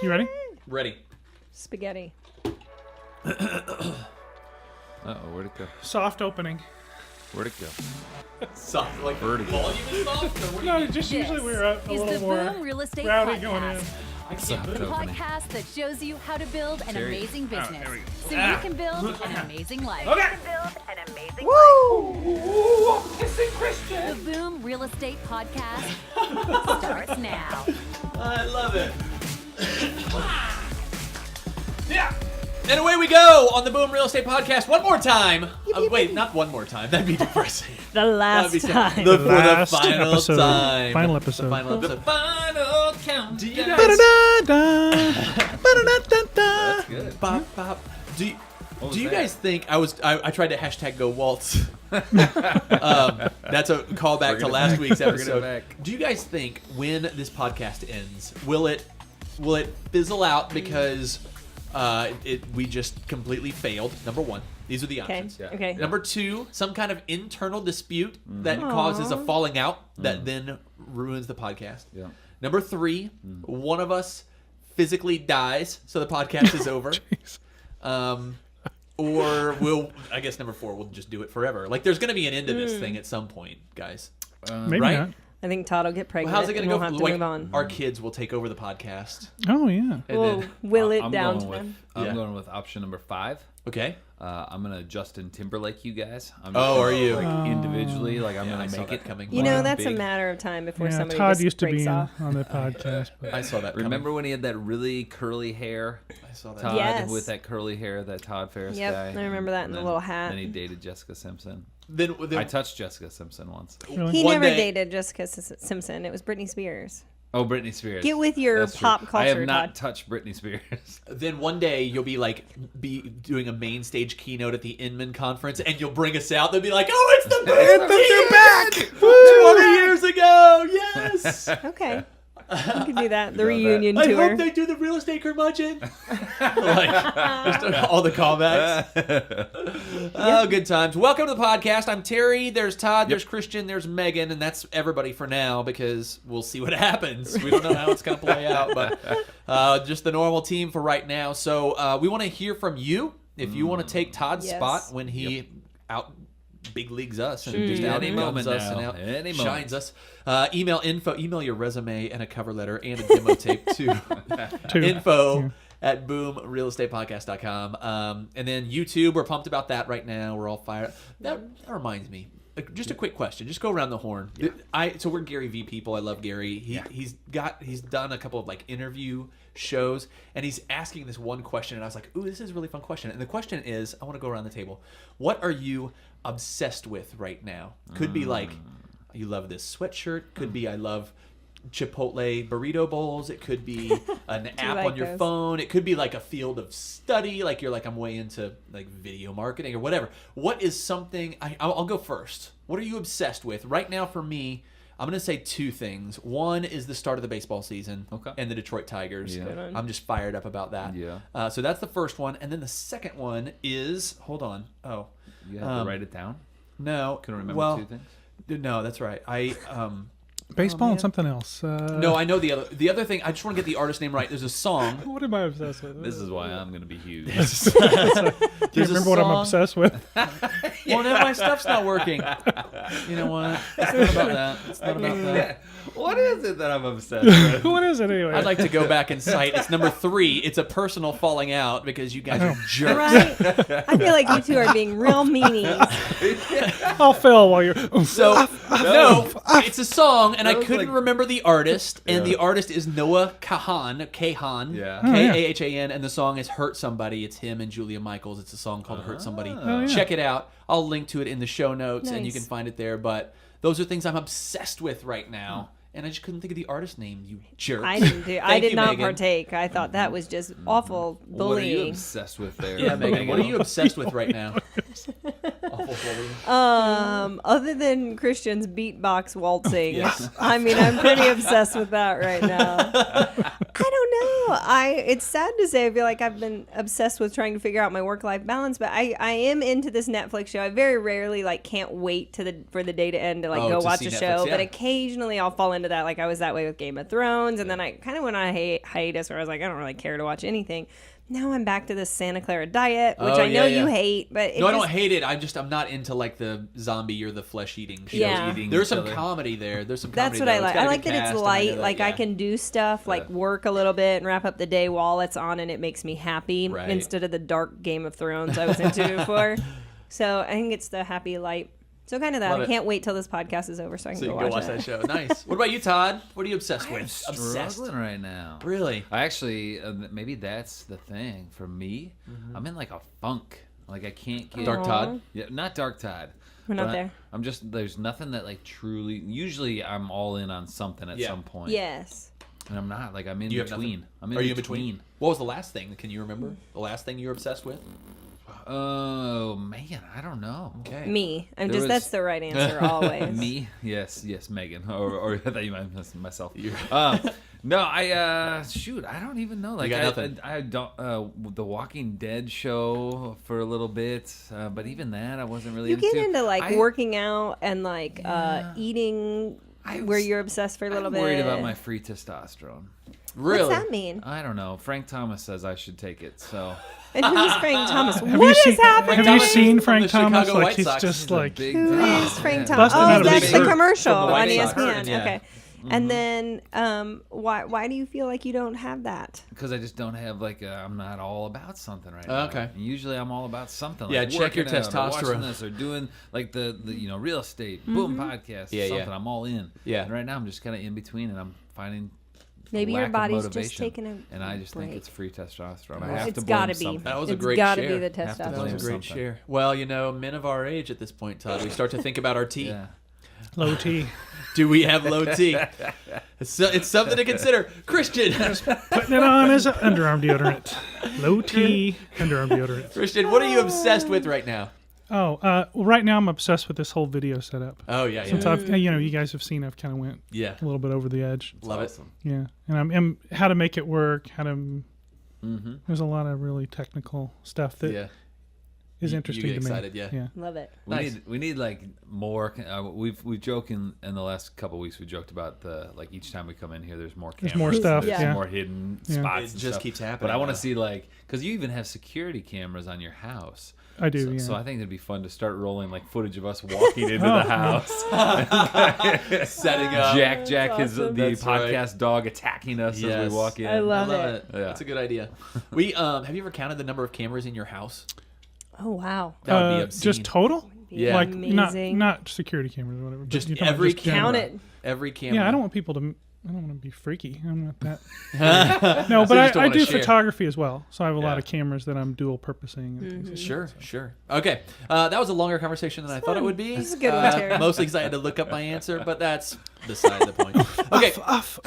You ready? Ready. Spaghetti. Uh-oh, where'd it go? Soft opening. Where'd it go? Soft, like Vertigo. volume is soft? Or what No, just usually we're a is little the more Boom Real Estate rowdy Podcast. going in. Soft The opening. podcast that shows you how to build an Terry. amazing business there we go. so you can build an amazing life. Okay. Build an amazing Woo! Kissing Christian. life. The Boom Real Estate Podcast starts now. I love it. Yeah. And away we go on the Boom Real Estate Podcast one more time. Wait, not one more time. That'd be depressing. The last That'd be time. for last the final episode. time. Final episode. The final episode. The final count. Do you guys... Ba-da-da-da. Ba-da-da-da-da. That's good. Bop, bop. Do you was you that? guys think I tried to hashtag go waltz? That's a callback to last week's Bring it episode. back. Do you guys think when this podcast ends, will it fizzle out because we just completely failed? Number one, these are the Okay. options. Yeah. Okay. Number two, some kind of internal dispute that causes a falling out that then ruins the podcast. Yeah. Number three, one of us physically dies, so the podcast is over. Jeez. Or I guess number four, we'll just do it forever. Like, there's going to be an end to this thing at some point, guys. Maybe right? not. I think Todd will get pregnant. How's it going and to we'll go? have to Like, move on. our kids will take over the podcast. Oh, yeah. And We'll then, will it I'm down to going them. with, Yeah. I'm going with option number 5. okay. I'm gonna Justin Timberlake you guys. I'm Oh, are you? Like individually, like I'm Yeah, I gonna saw make that it coming. You know, like, that's a big. matter of time before Yeah, somebody Todd just used to breaks be off. on the podcast. But I saw that coming. Remember when he had that really curly hair? I saw that. Todd Yes. with that curly hair, that Todd Ferris Yep, guy. I remember that in the little hat. Then he dated Jessica Simpson. Then I touched Jessica Simpson once. Really? He one never day- dated Jessica Simpson. It was Britney Spears. Oh, Britney Spears. Get with your That's true. pop I culture, have not Todd. touched Britney Spears. Then one day you'll be doing a main stage keynote at the Inman conference, and you'll bring us out. They'll be like, "Oh, it's the best! They're back! 20 years ago, yes." Okay. You can do that. The got reunion I tour. hope they do the real estate curmudgeon. Just all the callbacks. Oh, good times. Welcome to the podcast. I'm Terry. There's Todd. There's Christian. There's Megan. And that's everybody for now because we'll see what happens. We don't know how it's going to play out, but just the normal team for right now. So we want to hear from you. If you want to take Todd's Yes. spot when he out big leagues us and Should just be out any moment us now. and out Any shines moment. us. Email your resume and a cover letter and a demo tape to info at boomrealestatepodcast.com. And then YouTube, we're pumped about that right now. We're all fired. That reminds me. Just a quick question. Just go around the horn. So we're Gary V people. I love Gary. He's done a couple of like interview shows, and he's asking this one question, and I was like, "Ooh, this is a really fun question." And the question is, I want to go around the table. What are you obsessed with right now? Could be like, you love this sweatshirt. Could be I love Chipotle burrito bowls. It could be an app like on your those? phone. It could be like a field of study. Like you're like, I'm way into like video marketing or whatever. What is something? I'll go first. What are you obsessed with right now? For me, I'm going to say two things. One is the start of the baseball season and the Detroit Tigers. Yeah. Good one. I'm just fired up about that. Yeah. So that's the first one. And then the second one is, hold on. Oh, You have to write it down. no. Can I remember well, two things? No, that's right. Baseball man. and something else. No, I know the other thing. I just want to get the artist name right. There's a song. What am I obsessed with? This is why I'm going to be huge. Can't There's a remember what I'm song- obsessed with. Well, now my stuff's not working. You know what? It's not about that. It's not about that. What is it that I'm obsessed with? What is it anyway? I'd like to go back and cite. It's number 3. It's a personal falling out because you guys are jerks. Right? I feel like you two are being real meanies. I'll fail while you're. So no, it's a song, and I That was couldn't like- remember the artist, and Yeah. the artist is Noah Kahan, Yeah. Kahan, and the song is "Hurt Somebody." It's him and Julia Michaels. It's a song called "Hurt Somebody." Oh, yeah. Check it out. I'll link to it in the show notes, and you Nice. can find it there. But those are things I'm obsessed with right now, and I just couldn't think of the artist name. You jerk. I didn't do. I Thank did you, not Megan. partake. I thought that was just awful What are you bullying. obsessed with there? Yeah, Megan. What are you obsessed with right now? Awful bullying. Other than Christian's beatbox waltzing, Yes. I mean, I'm pretty obsessed with that right now. I don't know. it's sad to say I feel like I've been obsessed with trying to figure out my work-life balance, but I am into this Netflix show. I very rarely can't wait for the day to end to go to watch see a Netflix, show, yeah. but occasionally I'll fall into that. Like I was that way with Game of Thrones, and then I kind of went on a hiatus where I was like, I don't really care to watch anything. Now I'm back to this Santa Clara diet, which I know you hate, but I don't hate it. I'm not into the zombie or the flesh eating shows. Yeah. There's some comedy there. There's some comedy That's what there. I like. I like that it's light. I can. can do stuff work a little bit and wrap up the day while it's on, and it makes me happy Right. instead of the dark Game of Thrones I was into before. So I think it's the happy light. So kind of that. Love I it. can't wait till this podcast is over so I can So you go can go watch watch it. that show. Nice. What about you, Todd? What are you obsessed I'm with? Obsessed. struggling right now. Really? I actually, maybe that's the thing for me. I'm in a funk. I can't get Dark Todd? Yeah, not Dark Todd. We're not but there. I'm just there's nothing that truly. Usually, I'm all in on something at some point. Yes. And I'm not. I'm in You have between. nothing? I'm in Are you in between. between? What was the last thing? Can you remember? The last thing you were obsessed with? Oh man, I don't know. Okay. Me. There That's was- the right answer always. Me? Yes, Megan. Or I thought you meant myself. No, shoot, I don't even know. You got nothing? I don't. The Walking Dead show for a little bit, but even that I wasn't really You into. get into I- working out and eating where was- you're obsessed for a little I'm bit. worried about my free testosterone. Really? What's that mean? I don't know. Frank Thomas says I should take it, so And who's Frank Thomas? Have What you is seen, happening? Have you Thomas seen from Frank the Thomas? Chicago White He's Sox. just He's a like big Who time. is Frank Yeah. Thomas? Busted out Oh, of the that's the shirt. commercial From the White on Sox, ESPN. yeah. Okay. And then, why do you feel like you don't have that? Because I just don't have I'm not all about something right now. Okay. And usually I'm all about something. Yeah, like check your working out or watching testosterone. this or doing the real estate boom podcast. Yeah, something yeah. I'm all in. Yeah. And right now I'm just kind of in between, and I'm finding Maybe a your lack of body's just motivation. taking a And I just think break. it's free testosterone. I Well, have It's to blame gotta be. something. That was a It's great gotta share. be the Have to That was a blame testosterone. great something. share. Well, men of our age at this point, Todd, we start to think about our tea. Yeah. low T. Do we have low T? It's something to consider. Christian, Putting it on as an underarm deodorant. Low T underarm deodorant. Christian, what are you obsessed with right now? Oh, well, right now I'm obsessed with this whole video setup. Oh yeah, Since yeah, I've, you guys have seen, I've kind of went yeah. a little bit over the edge. Love it. Awesome. Yeah, and I'm how to make it work. How to. Mm-hmm. There's a lot of really technical stuff that is Yeah. You interesting get to me. excited, yeah. Love it. Nice. We need more. We've joked in the last couple of weeks. We joked about each time we come in here, there's more cameras. There's more stuff, Yeah. yeah. more hidden Yeah. spots. It and just stuff. keeps happening. But I want now. to see because you even have security cameras on your house. I do, So, yeah. so I think it'd be fun to start rolling footage of us walking into Oh, the house. Setting up. Jack is the That's right. podcast dog attacking us as Yes. we walk in. I love I love it. it. Yeah. That's a good idea. We have you ever counted the number of cameras in your house? Oh wow. That would be obscene. Just total? Yeah. Like Amazing. not security cameras or whatever. but Just you're talking every just general. Count it. Every camera. Yeah, I don't want people to. I don't want to be freaky. I'm not that. No, So you just but don't I wanna do share. photography as well. So I have a lot Yeah. of cameras that I'm dual purposing. And things like Sure, sure. Okay, that was a longer conversation than I thought it would be. This is a good one, Terry. Mostly because I had to look up my answer, but that's beside the point. Okay,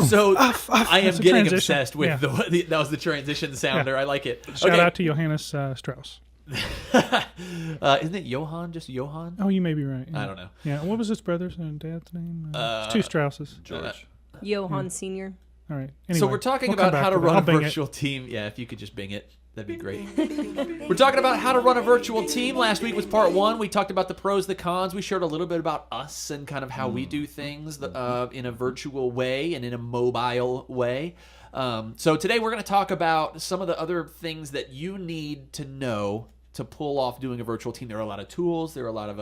so I am That's a getting transition. obsessed with Yeah. that was the transition sounder. I like it. Shout Okay. out to Johannes Strauss. Isn't it Johann? Just Johann? Oh, you may be right. Yeah. I don't know. Yeah, what was his brother's and dad's name? It's two Strausses. George. Johann Senior. All right. Anyway, So we're talking we'll come about back how to it. run I'll a bing it. virtual team. Yeah, if you could just bing it, that'd be great. We're talking about how to run a virtual team. Last week was part 1. We talked about the pros, the cons. We shared a little bit about us and kind of how we do things in a virtual way and in a mobile way. So today we're going to talk about some of the other things that you need to know to pull off doing a virtual team. There are a lot of tools. There are a lot of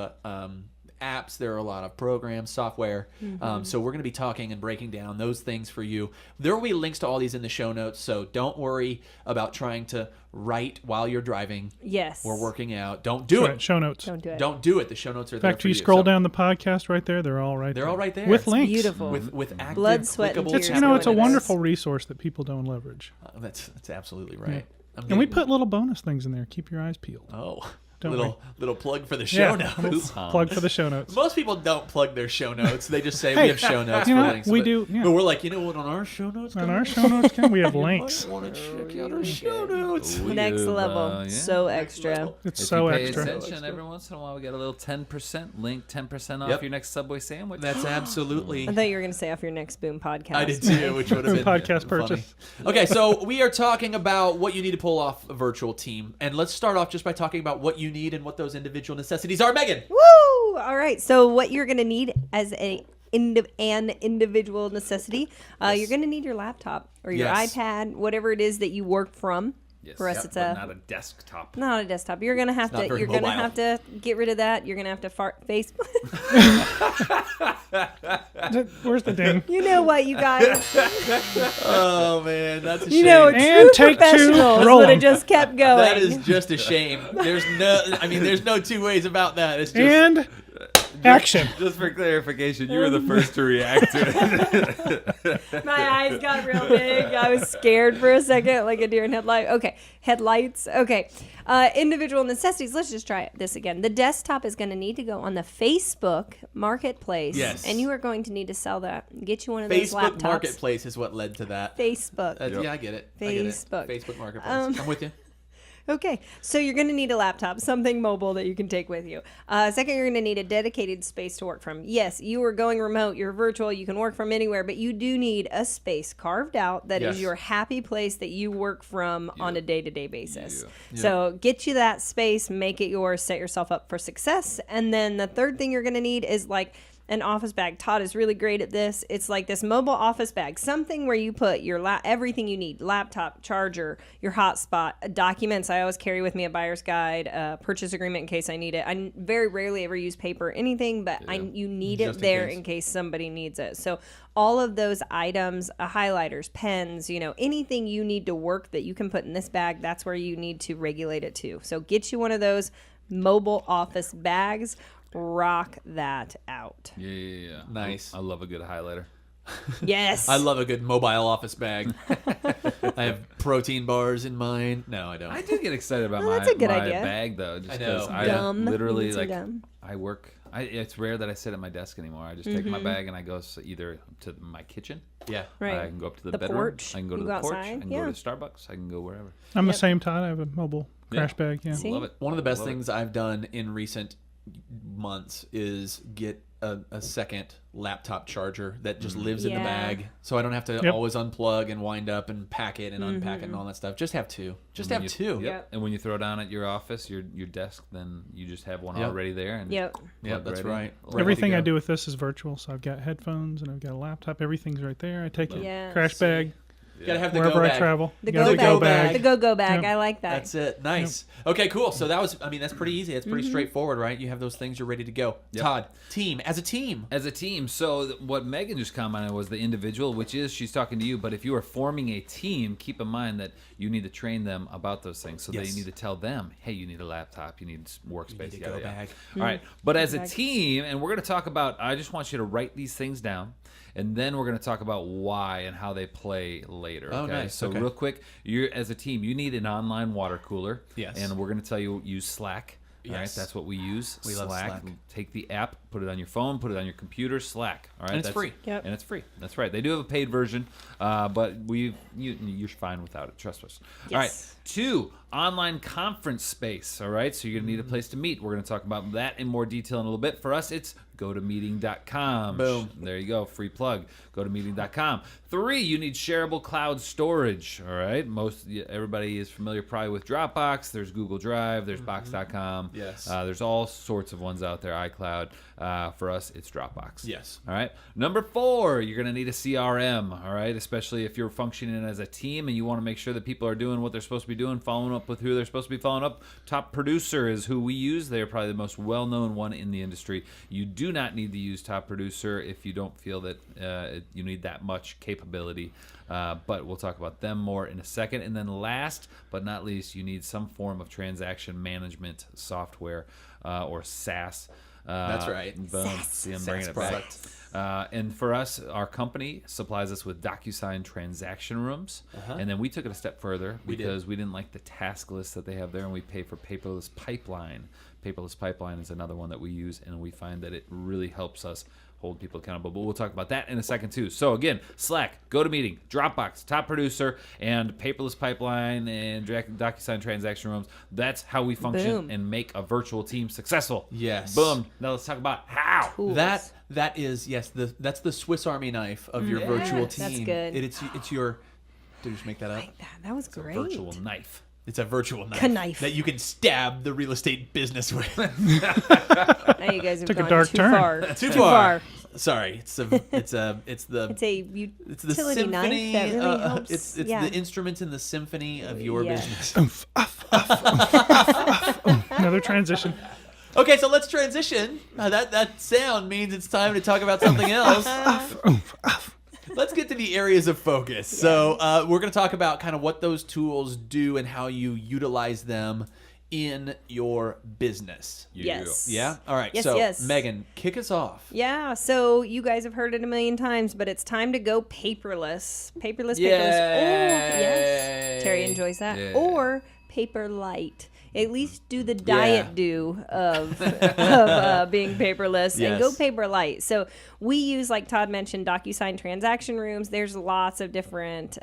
apps. There are a lot of programs, software. So we're going to be talking and breaking down those things for you. There will be links to all these in the show notes, so don't worry about trying to write while you're driving Yes. or working out. Don't do That's right, it. show notes. Don't do it. Don't do it. The show notes are In there fact, for if you scroll So down the podcast right there, they're all right they're there. all right there. With It's links. Beautiful. with active, Blood, sweat, and clickable tears. It's, it's a Really wonderful resource that people don't leverage. That's absolutely right. I'm And we getting- put little bonus things in there. Keep your eyes peeled. Oh. don't we? Little plug for the show Yeah. notes. Plug for the show notes. Most people don't plug their show notes. They just say Hey, we have show notes you for know what? links. We but, do, yeah. But we're like, you know what? On our show notes, On our show notes, we have you links. might want to check out our show notes. Next level. So extra. It's If so you pay extra. attention, every once in a while we get a little 10% link, 10% off Yep. your next Subway sandwich. That's absolutely. I thought you were going to say off your next Boom podcast. I did too, which would have been Podcast funny. purchase. Okay, so we are talking about what you need to pull off a virtual team, and let's start off just by talking about what you need and what those individual necessities are. Megan. Woo! All right. So what you're going to need as an individual necessity, you're going to need your laptop or your Yes. iPad, whatever it is that you work from. Yes. For us, Yep, it's but a not a desktop. not a desktop. You're gonna have not to. very You're gonna mobile. have to get rid of that. You're gonna have to Facebook. Where's the ding? You know what, you guys? Oh man, that's a shame. You know, a And true take two, professionals roll would 'em. have just kept going. That is just a shame. There's no two ways about that. It's just And action. Just for clarification, you were the first to react to it. My eyes got real big. I was scared for a second, like a deer in headlight. Okay, headlights. Okay, individual necessities. Let's just try this again. The desktop is going to need to go on the Facebook Marketplace. Yes. And you are going to need to sell that. Get you one of those Facebook laptops. Marketplace is what led to that. Facebook. Yeah, I get it. Facebook. I get it. Facebook Marketplace. I'm with you. Okay, so you're going to need a laptop, something mobile that you can take with you. Second, you're going to need a dedicated space to work from. Yes, you are going remote, you're virtual, you can work from anywhere, but you do need a space carved out that is Yes. your happy place that you work from on a day-to-day basis. Yeah. So get you that space, make it yours, set yourself up for success. And then the third thing you're going to need is like an office bag. Todd is really great at this. It's like this mobile office bag, something where you put your everything you need: laptop, charger, your hotspot, documents. I always carry with me a buyer's guide, a purchase agreement in case I need it. I very rarely ever use paper or anything, but you need Just it there in in case somebody needs it. So all of those items, highlighters, pens, anything you need to work that you can put in this bag, that's where you need to regulate it to. So get you one of those mobile office bags. Rock that out. Yeah. Nice. I love a good highlighter. Yes. I love a good mobile office bag. I have protein bars in mine. No, I don't. I do get excited about that's a good my idea. bag though, just I know. because I Gum. literally Need some like gum. I work. It's rare that I sit at my desk anymore. I just take my bag and I go either to my kitchen. Yeah. Right. I can go up to the, The bedroom. porch. I can go to You the go porch. outside. I can Yeah. go to Starbucks. I can go wherever. I'm the same, Todd. I have a mobile crash bag. Yeah. See? Love it. One of the best Love it. things I've done in recent months is get a second laptop charger that just lives in the Yeah. bag, so I don't have to Yep. always unplug and wind up and pack it and unpack it and all that stuff. Just have two. Just have two. Yep. Yep. And when you throw down at your office, your desk, then you just have one Yep. already there. And Yep. Yeah, plug that's in. right. Ready to Everything I go. do with this is virtual, so I've got headphones and I've got a laptop. Everything's right there. I take it, Yes. crash bag, Gotta have the wherever go I bag. travel. The You gotta go bag. bag. The go bag. Yep. I like that. That's it. Nice. Okay, cool. So that's pretty easy. That's pretty straightforward, right? You have those things, you're ready to go. Yep. Todd, team, as a team. As a team, so what Megan just commented was the individual, which is she's talking to you. But if you are forming a team, keep in mind that you need to train them about those things. So Yes. they need to tell them, hey, you need a laptop, you need workspace, need a yada, go yada. bag. All right, but as a Bag. team, and we're going to talk about, I just want you to write these things down. And then we're going to talk about why and how they play later. Oh, Okay? nice. So Okay. real quick, you as a team, you need an online water cooler. Yes. And we're going to tell you use Slack. All right, Yes. that's what we use. We love Slack. Take the app, put it on your phone, put it on your computer. Slack. All right, And it's that's free. Yep. And it's free. That's right. They do have a paid version, but you're fine without it. Trust us. All right. Yes. 2, online conference space. All right, so you're gonna need a place to meet. We're gonna talk about that in more detail in a little bit. For us, it's gotomeeting.com. Boom. There you go. Free plug. Gotomeeting.com. 3, you need shareable cloud storage. All right. Everybody is familiar probably with Dropbox. There's Google Drive. There's Box.com. Yes. There's all sorts of ones out there. iCloud. For us, it's Dropbox. Yes. All right. Number 4, you're going to need a CRM. All right. Especially if you're functioning as a team and you want to make sure that people are doing what they're supposed to be doing, following up with who they're supposed to be following up. Top Producer is who we use. They're probably the most well-known one in the industry. You do not need to use Top Producer if you don't feel that you need that much capability. But we'll talk about them more in a second. And then last but not least, you need some form of transaction management software or SaaS. That's right. Boom. See, I'm bringing it back. product. And for us, our company supplies us with DocuSign transaction rooms. And then we took it a step further because we didn't like the task list that they have there, and we pay for Paperless Pipeline. Paperless Pipeline is another one that we use, and we find that it really helps us hold people accountable. But we'll talk about that in a second too. So again, Slack, GoToMeeting, Dropbox, Top Producer, and Paperless Pipeline and DocuSign transaction rooms. That's how we function Boom. and make a virtual team successful. Yes. Boom. Now let's talk about how. Tools. That is that's the Swiss Army knife of your virtual team. That's good. It's your. Did you just make that up? That was great. Virtual knife. It's a virtual knife, Knife. that you can stab the real estate business with. Now you guys have Took a gone dark too turn. far. Too far. Sorry, it's the It's a utility utility knife symphony. that really helps. It's yeah. the instruments in the symphony of your Yeah. business. Another transition. Okay, so let's transition. That sound means it's time to talk about something else. Let's get to the areas of focus. So we're going to talk about kind of what those tools do and how you utilize them in your business. Yes. Yeah? All right. Yes, so, yes. Megan, kick us off. Yeah, so you guys have heard it a million times, but it's time to go paperless. Paperless, paperless. Yay. Oh, yes. Terry enjoys that. Yeah. Or paper light. At least do the diet of being paperless and go Yes. paper light. So we use, like Todd mentioned, DocuSign transaction rooms. There's lots of different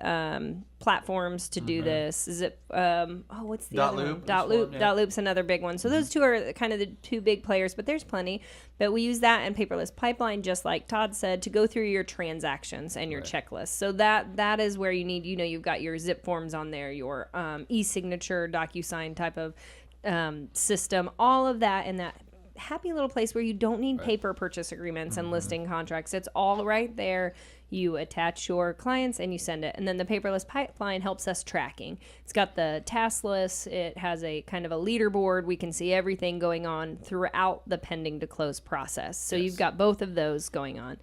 platforms to do this. Is it what's the other one? Dotloop is Dotloop. one, yeah. Dotloop's another big one. So those two are kind of the two big players, but there's plenty. But we use that and Paperless Pipeline, just like Todd said, to go through your transactions and your checklist. So that is where you need, you've got your zip forms on there, your e-signature, DocuSign type of system, all of that in that happy little place where you don't need paper purchase agreements and listing contracts. It's all right there. You attach your clients and you send it. And then the Paperless Pipeline helps us tracking. It's got the task list. It has a kind of a leaderboard. We can see everything going on throughout the pending to close process. So you've got both of those going on.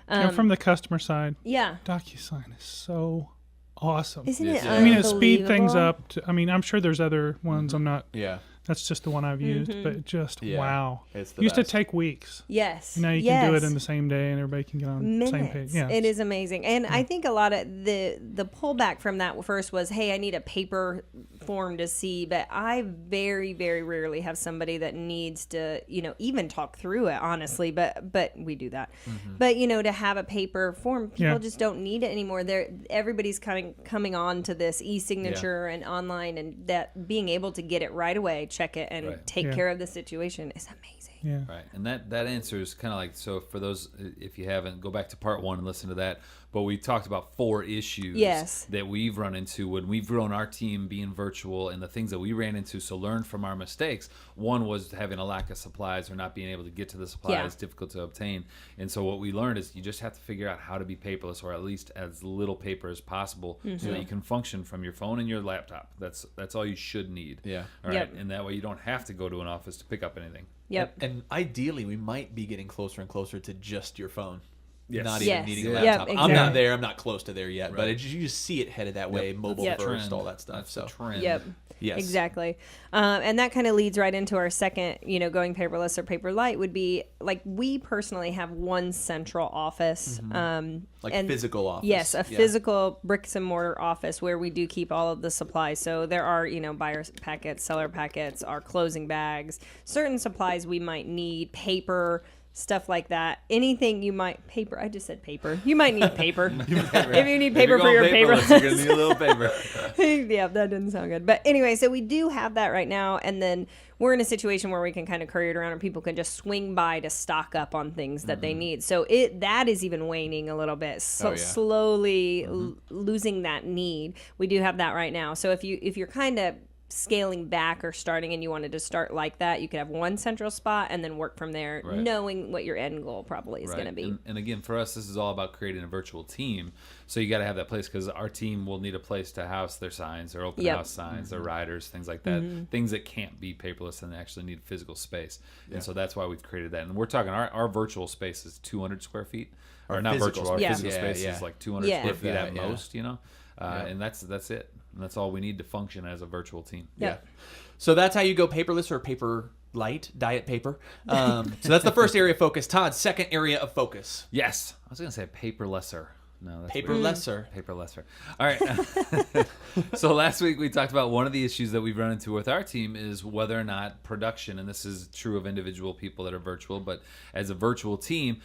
And from the customer side, Yeah. DocuSign is so awesome. Isn't it I mean, it speed things unbelievable? up. I'm sure there's other ones. I'm not. Yeah. That's just the one I've used, but just Yeah. wow. It's the Used best. to take weeks. Yes. Now you can do it Yes. in the same day, and everybody can get on the same page. Minutes. Yeah, It is amazing. And I think a lot of the pullback from that first was, hey, I need a paper form to see, but I very, very rarely have somebody that needs to, even talk through it, honestly, but we do that. But, to have a paper form, people Yeah. just don't need it anymore. Everybody's coming on to this e-signature and online, and that being able to get it right away, check it, and take Yeah. care of the situation is amazing. yeah. Right, and that answer is kind of like, so for those, if you haven't, go back to part 1 and listen to that. But we talked about 4 issues Yes. that we've run into when we've grown our team being virtual, and the things that we ran into. So learn from our mistakes. One was having a lack of supplies or not being able to get to the supplies, difficult to obtain. And so what we learned is you just have to figure out how to be paperless, or at least as little paper as possible, so that you can function from your phone and your laptop. That's all you should need. Yeah. All right, Yep. and that way you don't have to go to an office to pick up anything. Yep. And ideally, we might be getting closer and closer to just your phone. Yes. Not Yes. even needing a Yep, laptop. I'm exactly. not there. I'm not close to there yet. But Right. you just see it headed that way, mobile Yep. first, Trend. all that stuff. That's So the trend. Yep. Yes. Exactly. And that kind of leads right into our second, going paperless or paper light would be like, we personally have one central office. Like and physical office. Yes, a Yeah. physical bricks and mortar office where we do keep all of the supplies. So there are, buyer packets, seller packets, our closing bags, certain supplies we might need, paper, stuff like that. Anything you might I just said paper. You might need paper. If you need paper for your paper. You're gonna need a little paper. Yeah, that didn't sound good. But anyway, so we do have that right now, and then we're in a situation where we can kind of courier it around, and people can just swing by to stock up on things that they need. So that is even waning a little bit, so slowly losing that need. We do have that right now. So if you're kind of scaling back or starting and you wanted to start like that, you could have one central spot and then work from there, Right. knowing what your end goal probably is going to be. And again, for us, this is all about creating a virtual team. So you got to have that place, because our team will need a place to house their signs, their open Yep. house signs, their riders, things like that. Things that can't be paperless and actually need physical space. And so that's why we've created that. And we're talking, our virtual space is 200 square feet. Or not physical virtual, our space. physical Yeah, space yeah. is like 200 Yeah. square feet If that, at yeah. most, and that's it. And that's all we need to function as a virtual team. Yep. Yeah. So that's how you go paperless or paper light diet paper. So that's the first area of focus. Todd, second area of focus. Yes. I was going to say paper lesser. No, that's Paper weird. lesser. Paper lesser. All right. So last week we talked about one of the issues that we've run into with our team is whether or not production, and this is true of individual people that are virtual, but as a virtual team,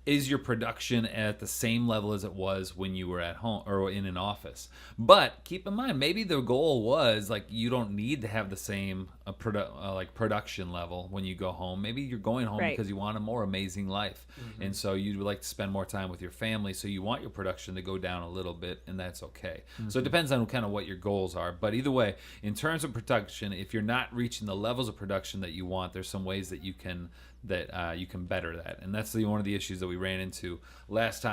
is your production at the same level as it was when you were at home or in an office? But keep in mind, maybe the goal was like you don't need to have the same production level when you go home. Maybe you're going home Right. because you want a more amazing life, and so you'd like to spend more time with your family. So you want your production to go down a little bit, and that's okay. So it depends on kind of what your goals are. But either way, in terms of production, if you're not reaching the levels of production that you want, there's some ways that you can better that. And that's one of the issues that we ran into last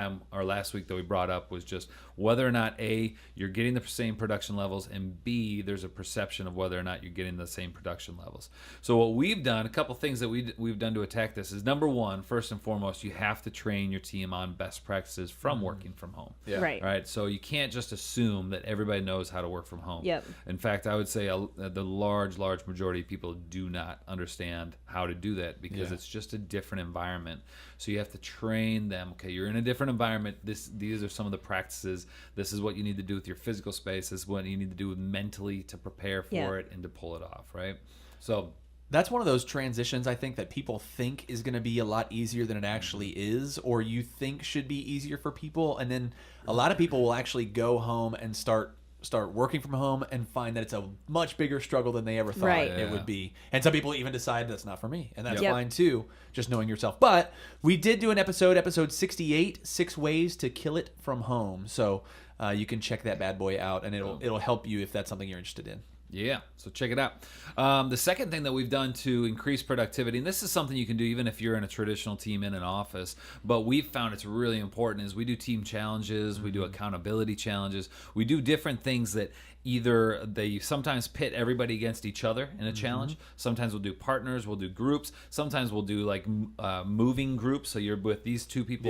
week that we brought up was just whether or not A, you're getting the same production levels, and B, there's a perception of whether or not you're getting the same production levels. So what we've done, a couple things that we've done to attack this is, number one, first and foremost, you have to train your team on best practices from working from home. Yeah. Right. Right. So you can't just assume that everybody knows how to work from home. Yep. In fact, I would say the large majority of people do not understand how to do that because it's just a different environment. So you have to train them. Okay, you're in a different environment. These are some of the practices. This is what you need to do with your physical space. This is what you need to do mentally to prepare for it and to pull it off. Right. So That's one of those transitions I think that people think is going to be a lot easier than it actually is, or you think should be easier for people, and then a lot of people will actually go home and start working from home and find that it's a much bigger struggle than they ever thought Right. it would be. And some people even decide that's not for me, and that's Yep. fine too, just knowing yourself. But we did do an episode 68, 6 ways to kill it from home. So you can check that bad boy out, and it'll help you if that's something you're interested in. Yeah, so check it out. The second thing that we've done to increase productivity, and this is something you can do even if you're in a traditional team in an office, but we've found it's really important, is we do team challenges, we do accountability challenges, we do different things that either they sometimes pit everybody against each other in a challenge. Sometimes we'll do partners, we'll do groups. Sometimes we'll do like moving groups. So you're with these two people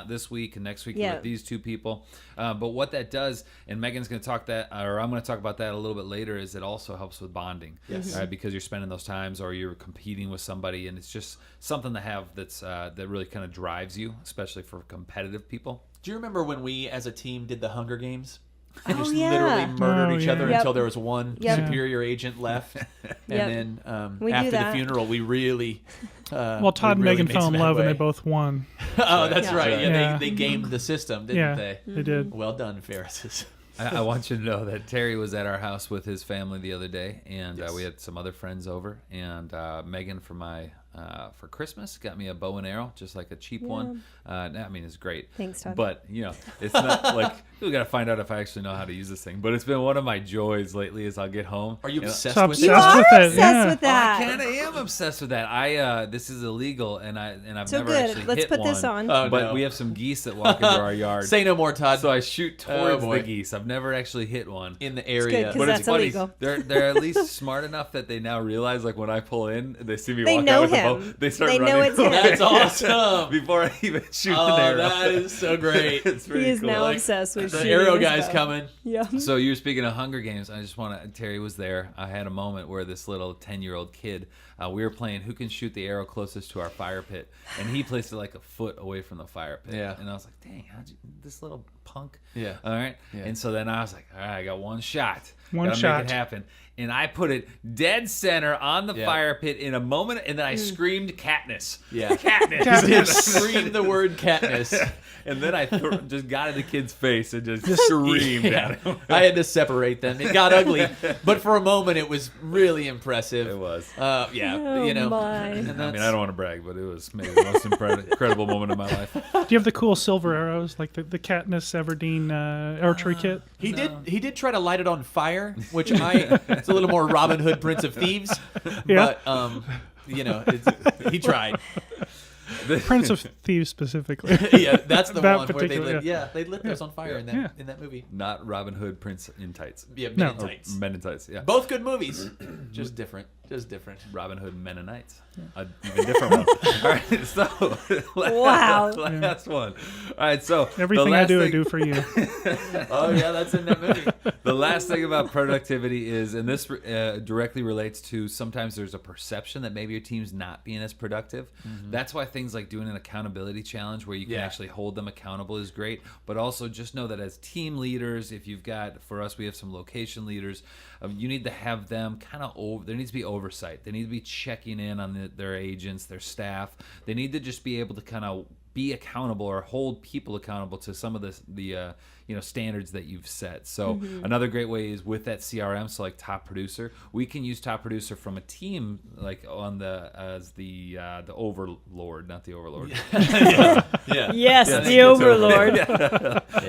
this week, and next week you're with these two people. But what that does, and Megan's going to talk I'm going to talk about that a little bit later, is it also helps with bonding. Yes. Right? Because you're spending those times, or you're competing with somebody, and it's just something to have that really kind of drives you, especially for competitive people. Do you remember when we as a team did the Hunger Games? And Oh, just yeah. literally murdered Oh, each yeah. other Yep. until there was one Yep. superior agent left. And then We do after the that. funeral, we really... Well, Todd and Megan fell in love, and they both won. Oh, that's Yeah. right. Yeah, Yeah. They gamed the system, didn't Yeah, they? they did. Well done, Ferrises. I want you to know that Terry was at our house with his family the other day, and Yes. we had some other friends over. And Megan, for Christmas, got me a bow and arrow, just like a cheap one. I mean, it's great. Thanks, Todd. But it's not like we got to find out if I actually know how to use this thing. But it's been one of my joys lately. As I'll get home. Are you and obsessed So with obsessed it? You are with it, obsessed yeah. with I that. kind of am obsessed with that. This is illegal, and I've So never good. actually Let's hit put one. this on. Oh, But no. we have some geese that walk into our yard. Say no more, Todd. So I shoot towards boy. the geese. I've never actually hit one. in the good, area. 'cause But that's it's funny. illegal. They're at least smart enough that they now realize, like when I pull in, they see me They walk know out with him. the bow. They start They know running. it's him. That's awesome. Before I even shoot Oh, an arrow. that is so great. It's pretty He is cool. now Like, obsessed with The shooting arrow his guy's bow. coming. Yeah. So you were speaking of Hunger Games. I just want to. Terry was there. I had a moment where this little 10-year-old kid. We were playing who can shoot the arrow closest to our fire pit, and he placed it like a foot away from the fire pit. Yeah. And I was like, dang, this little punk. Yeah. All right. Yeah. And so then I was like, all right, I got one shot. One Gotta shot. make it happen. And I put it dead center on the Yeah. fire pit in a moment, and then I screamed Katniss. Yeah. Katniss. You did scream the word Katniss. And then I just got in the kid's face and just screamed at him. I had to separate them. It got ugly, but for a moment it was really impressive. It was. Yeah, Oh, you know. my. And I that's, mean, I don't want to brag, but it was maybe the most incredible moment of my life. Do you have the cool silver arrows, like the Katniss Everdeen archery kit? He did try to light it on fire, which it's a little more Robin Hood, Prince of Thieves. Yeah. But he tried. Prince of Thieves specifically. Yeah, that's the That one where they particular, lit. Yeah, they lit those on fire in that movie. Not Robin Hood, Prince in Tights. Yeah, Men No. in Tights. Men in Tights, yeah. Both good movies, just different Just different. Robin Hood Mennonites. An even different one. All right, so Wow. last one. All right, so Everything the I last do, I thing- do for you. Oh yeah, that's in that movie. The last thing about productivity is, and this directly relates to sometimes there's a perception that maybe your team's not being as productive. That's why things like doing an accountability challenge where you can Yeah. actually hold them accountable is great. But also just know that as team leaders, if you've got, for us, we have some location leaders, you need to have them kind of there needs to be oversight. They need to be checking in on their agents, their staff. They need to just be able to kind of be accountable or hold people accountable to some of the standards that you've set. So another great way is with that CRM, so like Top Producer, we can use Top Producer from a team like on as the overlord, not the overlord. Yeah. Yes, Yeah, the it's overlord.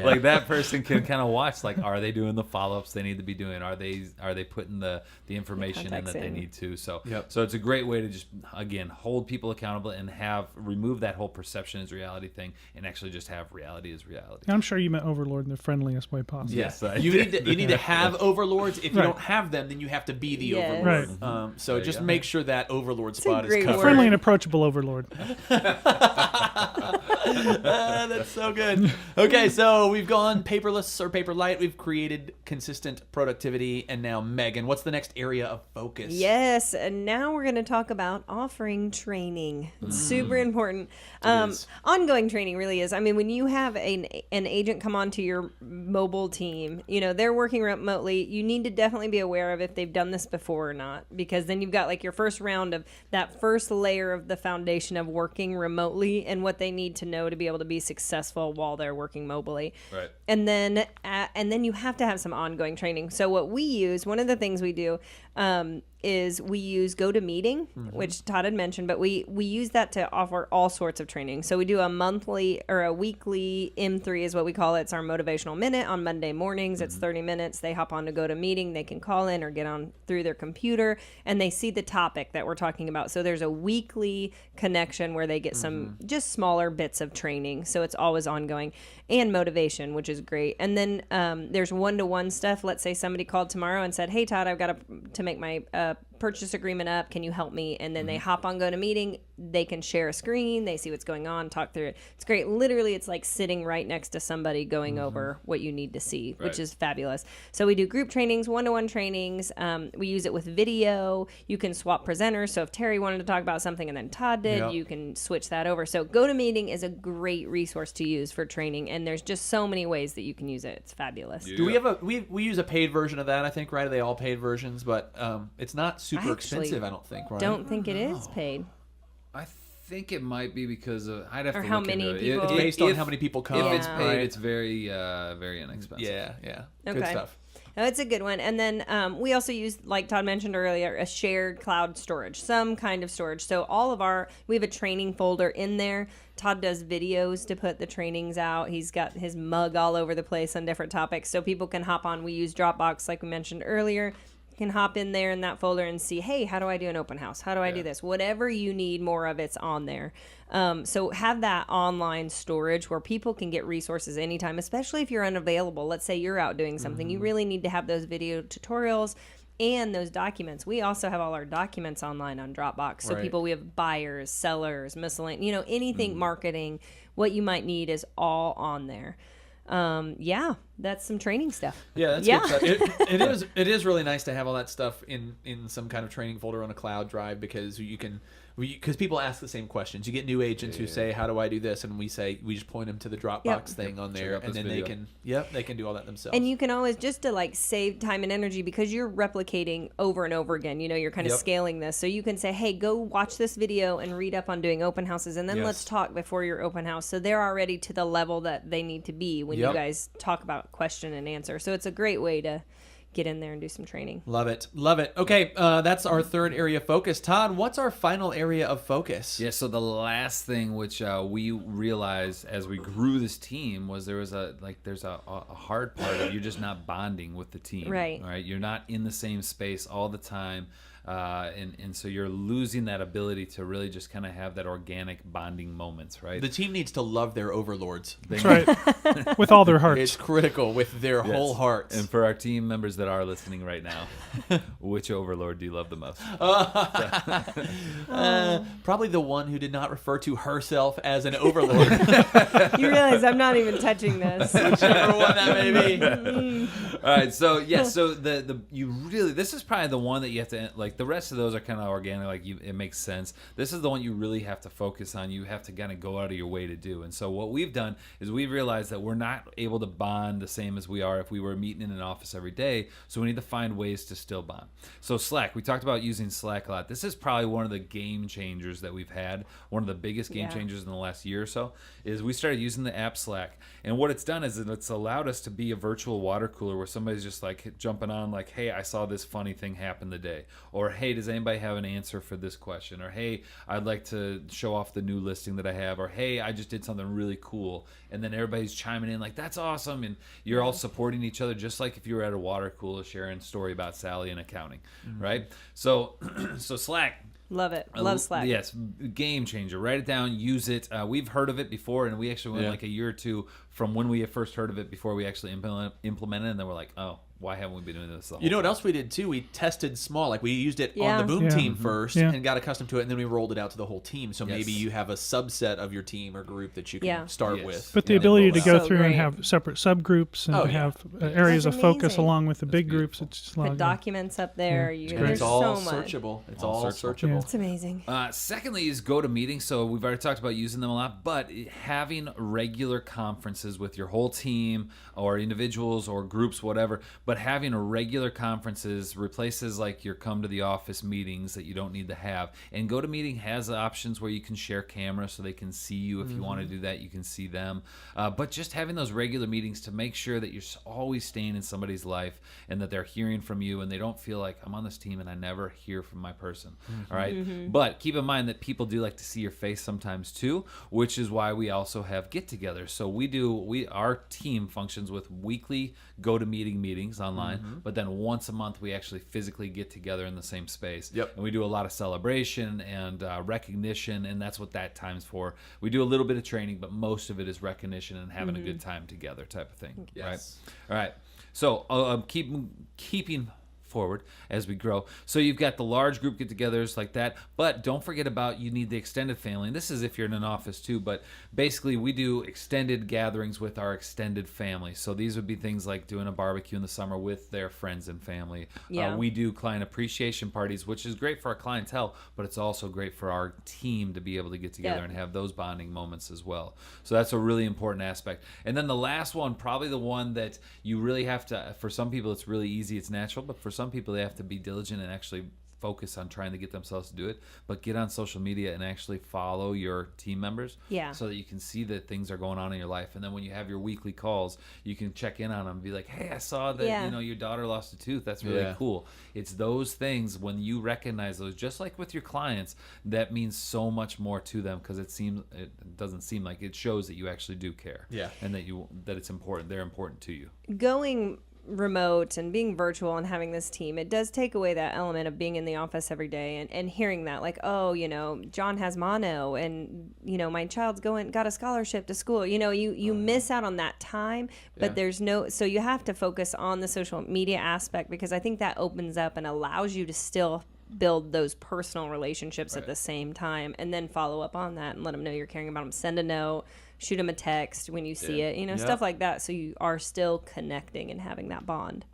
Like that person can kind of watch, like, are they doing the follow-ups they need to be doing? Are they putting the information in that contacts they in. need to? So Yep. so it's a great way to just, again, hold people accountable and remove that whole perception is reality thing and actually just have reality is reality. I'm sure you meant overlord in the friendliest way possible. Yes, I you did. need to have overlords. If you Right. don't have them, then you have to be the Yes. overlord. Right. So There you just go. make sure that overlord a spot is great covered. word. Friendly and approachable overlord. That's so good. Okay, so we've gone paperless or paper light. We've created consistent productivity, and now Megan, what's the next area of focus? Yes, and now we're going to talk about offering training. It's super important. is. Ongoing training really is. I mean, when you have an agent come onto your mobile team, they're working remotely. You need to definitely be aware of if they've done this before or not, because then you've got like your first round of that first layer of the foundation of working remotely and what they need to know to be able to be successful while they're working mobily. Right. And then you have to have some ongoing training. So what we use, one of the things we do is we use GoToMeeting, which Todd had mentioned, but we use that to offer all sorts of training. So we do a monthly or a weekly M3 is what we call it. It's our motivational minute on Monday mornings. It's 30 minutes. They hop on to GoToMeeting. They can call in or get on through their computer and they see the topic that we're talking about. So there's a weekly connection where they get some just smaller bits of training. So it's always ongoing and motivation, which is great. And then there's one-to-one stuff. Let's say somebody called tomorrow and said, hey, Todd, I've got to make my purchase agreement up. Can you help me? And then they hop on GoToMeeting. They can share a screen. They see what's going on, talk through it. It's great. Literally, it's like sitting right next to somebody going over what you need to see, which is fabulous. So we do group trainings, one-to-one trainings. We use it with video. You can swap presenters. So if Terry wanted to talk about something and then Todd did, Yep. you can switch that over. So GoToMeeting is a great resource to use for training. And there's just so many ways that you can use it. It's fabulous. Do we have we use a paid version of that? I think, right? Are they all paid versions? But it's not super expensive. I don't think. Right? Don't think it is paid. I think it might be because I'd have Or to how look many into people- it. It's based on how many people come. If it's Yeah. paid, right? it's very very inexpensive. Yeah. Good Okay. stuff. No, it's a good one. And then we also use, like Todd mentioned earlier, a shared cloud storage, some kind of storage. So we have a training folder in there. Todd does videos to put the trainings out. He's got his mug all over the place on different topics. So people can hop on. We use Dropbox, like we mentioned earlier. You can hop in there in that folder and see, hey, how do I do an open house? How do I do this? Whatever you need more of, it's on there. So have that online storage where people can get resources anytime, especially if you're unavailable. Let's say you're out doing something. You really need to have those video tutorials and those documents. We also have all our documents online on Dropbox. So Right. we have buyers, sellers, miscellaneous, anything marketing, what you might need is all on there. That's some training stuff. Yeah, that's good stuff. It is really nice to have all that stuff in some kind of training folder on a cloud drive because because people ask the same questions. You get new agents who say, "How do I do this?" and we just point them to the Dropbox Yep. thing on Check there, out and this then video. they can do all that themselves. And you can always, just to like save time and energy, because you're replicating over and over again, you're kind of Yep. scaling this. So you can say, hey, go watch this video and read up on doing open houses. And then Yes. let's talk before your open house. So they're already to the level that they need to be when Yep. you guys talk about question and answer. So it's a great way to get in there and do some training. Love it. Okay, that's our third area of focus. Todd, what's our final area of focus? Yeah, so the last thing which we realized as we grew this team was there's a hard part of you're just not bonding with the team. Right. All right. You're not in the same space all the time. and so you're losing that ability to really just kind of have that organic bonding moments, right? The team needs to love their overlords. That's right. With all their hearts. It's critical with their whole hearts. And for our team members that are listening right now, which overlord do you love the most? Probably the one who did not refer to herself as an overlord. You realize I'm not even touching this. Whichever one that may be. All right, so so this is probably the one that you have to, like, the rest of those are kind of organic, like it makes sense. This is the one you really have to focus on. You have to kind of go out of your way to do. And so what we've done is we've realized that we're not able to bond the same as we are if we were meeting in an office every day. So we need to find ways to still bond. So Slack, we talked about using Slack a lot. This is probably one of the game changers that we've had. One of the biggest game changers in the last year or so is we started using the app Slack. And what it's done is it's allowed us to be a virtual water cooler where somebody's just like jumping on, like, hey, I saw this funny thing happen today. Or, hey, does anybody have an answer for this question? Or, hey, I'd like to show off the new listing that I have. Or, hey, I just did something really cool. And then everybody's chiming in like, that's awesome. And you're all supporting each other, just like if you were at a water cooler sharing a story about Sally and accounting, right? So Slack. Love it. Love Slack. Yes, game changer. Write it down. Use it. We've heard of it before, and we actually went like a year or two from when we had first heard of it before we actually implemented it, and then we're like, oh, why haven't we been doing this the whole You know what time? else we did too? We tested small. Like, we used it on the Boom team first and got accustomed to it, and then we rolled it out to the whole team. So maybe you have a subset of your team or group that you can start with. But the ability to go So through and great. have separate subgroups and have areas of That's focus amazing. along with the big groups, it's just a lot Put of documents up there. Yeah. There's It's all so much. searchable. It's All all searchable. searchable. It's amazing. Secondly is GoToMeeting. So we've already talked about using them a lot, but having regular conferences with your whole team or individuals or groups, whatever, but having a regular conferences replaces like your come to the office meetings that you don't need to have. And GoToMeeting has options where you can share cameras so they can see you. If you want to do that, you can see them. But just having those regular meetings to make sure that you're always staying in somebody's life and that they're hearing from you and they don't feel like I'm on this team and I never hear from my person. All right. But keep in mind that people do like to see your face sometimes too, which is why we also have get-togethers. So our team functions with weekly GoToMeeting meetings online, but then once a month we actually physically get together in the same space. Yep. And we do a lot of celebration and recognition, and that's what that time's for. We do a little bit of training, but most of it is recognition and having a good time together type of thing. Yes. Right? All right. So keeping forward as we grow. So you've got the large group get-togethers like that, but don't forget about you need the extended family. And this is if you're in an office too, but basically we do extended gatherings with our extended family. So these would be things like doing a barbecue in the summer with their friends and family. Yeah. We do client appreciation parties, which is great for our clientele, but it's also great for our team to be able to get together and have those bonding moments as well. So that's a really important aspect. And then the last one, probably the one that you really have to, for some people it's really easy, it's natural, but for some people they have to be diligent and actually focus on trying to get themselves to do it, but get on social media and actually follow your team members so that you can see that things are going on in your life. And then when you have your weekly calls, you can check in on them and be like, hey, I saw that your daughter lost a tooth. That's really cool. It's those things, when you recognize those, just like with your clients, that means so much more to them, because it doesn't seem like it shows that you actually do care. And that it's important. They're important to you. Going remote and being virtual and having this team, it does take away that element of being in the office every day and hearing that, like, oh, John has mono and my child's got a scholarship to school. You miss out on that time, but so you have to focus on the social media aspect, because I think that opens up and allows you to still build those personal relationships at the same time, and then follow up on that and let them know you're caring about them. Send a note, shoot them a text when you see it, stuff like that, so you are still connecting and having that bond.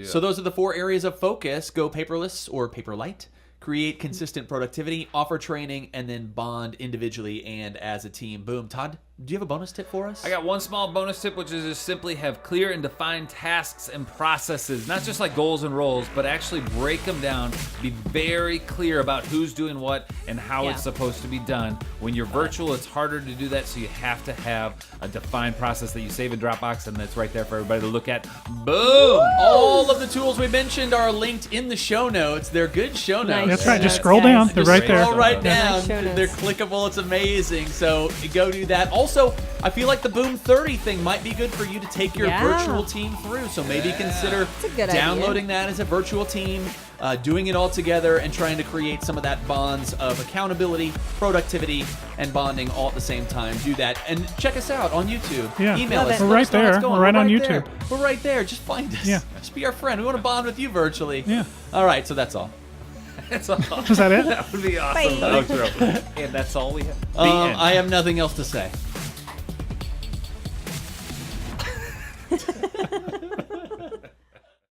So those are the 4 areas of focus: go paperless or paperlight, create consistent productivity, offer training, and then bond individually and as a team. Boom. Todd, do you have a bonus tip for us? I got one small bonus tip, which is just simply have clear and defined tasks and processes, not just like goals and roles, but actually break them down. Be very clear about who's doing what and how it's supposed to be done. When you're virtual, it's harder to do that, so you have to have a defined process that you save in Dropbox, and that's right there for everybody to look at. Boom! All of the tools we mentioned are linked in the show notes. They're good show notes. Nice. That's right. Just Notes, scroll guys. down. They're Just right there. scroll right Yeah. down. Nice show notes. They're clickable. It's amazing. So go do that. Also, also, I feel like the Boom 30 thing might be good for you to take your Yeah. virtual team through. So maybe consider That's a good idea. downloading that as a virtual team, doing it all together, and trying to create some of that bonds of accountability, productivity, and bonding all at the same time. Do that. And check us out on YouTube. Yeah. Email Love us. it. We're Let right us know how it's there. going. We're right on there. YouTube. We're right there. Just find us. Yeah. Just be our friend. We want to bond with you virtually. Yeah. All right, so that's all. That's all. Is that it? That would be awesome. Bye. outro. And that's all we have. The end. I have nothing else to say.